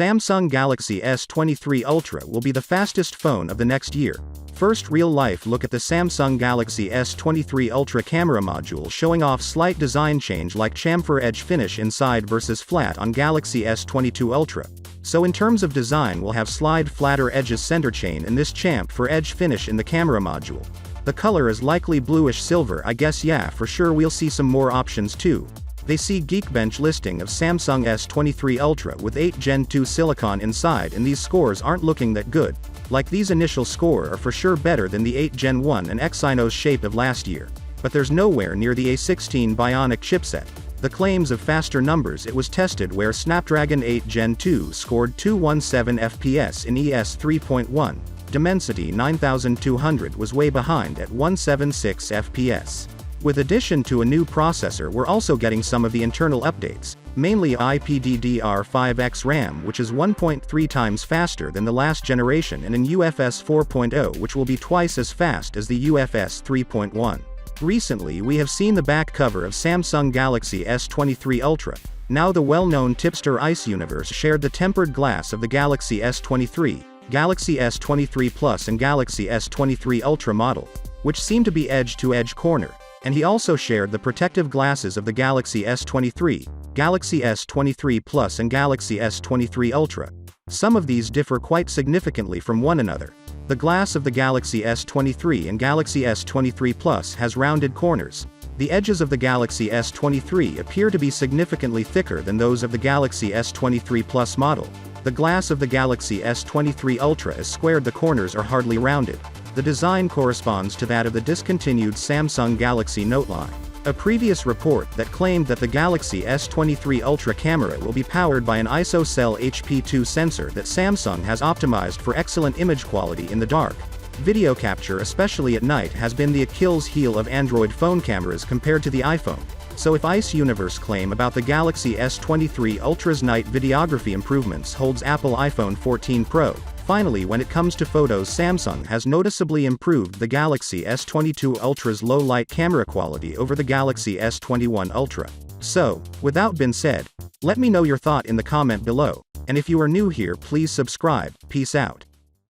Samsung Galaxy S23 Ultra will be the fastest phone of the next year. First real-life look at the Samsung Galaxy S23 Ultra camera module, showing off slight design change like chamfer edge finish inside versus flat on Galaxy S22 Ultra. So in terms of design, we'll have slide flatter edges center chain and this chamfer edge finish in the camera module. The color is likely bluish silver. I guess yeah, for sure we'll see some more options too. They see Geekbench listing of Samsung S23 Ultra with 8 Gen 2 silicon inside, and these scores aren't looking that good. Like, these initial score are for sure better than the 8 Gen 1 and Exynos shape of last year. But there's nowhere near the A16 Bionic chipset. The claims of faster numbers, it was tested where Snapdragon 8 Gen 2 scored 217 FPS in ES 3.1. Dimensity 9200 was way behind at 176 FPS. With addition to a new processor, we're also getting some of the internal updates, mainly LPDDR5X RAM, which is 1.3 times faster than the last generation, and an UFS 4.0, which will be twice as fast as the UFS 3.1. Recently we have seen the back cover of Samsung Galaxy S23 Ultra. Now the well-known tipster Ice Universe shared the tempered glass of the Galaxy S23, Galaxy S23 Plus and Galaxy S23 Ultra model, which seem to be edge-to-edge corner. And he also shared the protective glasses of the Galaxy S23, Galaxy S23 Plus and Galaxy S23 Ultra. Some of these differ quite significantly from one another. The glass of the Galaxy S23 and Galaxy S23 Plus has rounded corners. The edges of the Galaxy S23 appear to be significantly thicker than those of the Galaxy S23 Plus model. The glass of the Galaxy S23 Ultra is squared, the corners are hardly rounded. The design corresponds to that of the discontinued Samsung Galaxy Note line. A previous report that claimed that the Galaxy S23 Ultra camera will be powered by an ISOCELL HP2 sensor that Samsung has optimized for excellent image quality in the dark. Video capture, especially at night, has been the Achilles heel of Android phone cameras compared to the iPhone. So if Ice Universe claim about the Galaxy S23 Ultra's night videography improvements holds, Apple iPhone 14 Pro. Finally, when it comes to photos, Samsung has noticeably improved the Galaxy S22 Ultra's low light camera quality over the Galaxy S21 Ultra. So, with that being said, let me know your thought in the comment below. And if you are new here, please subscribe. Peace out.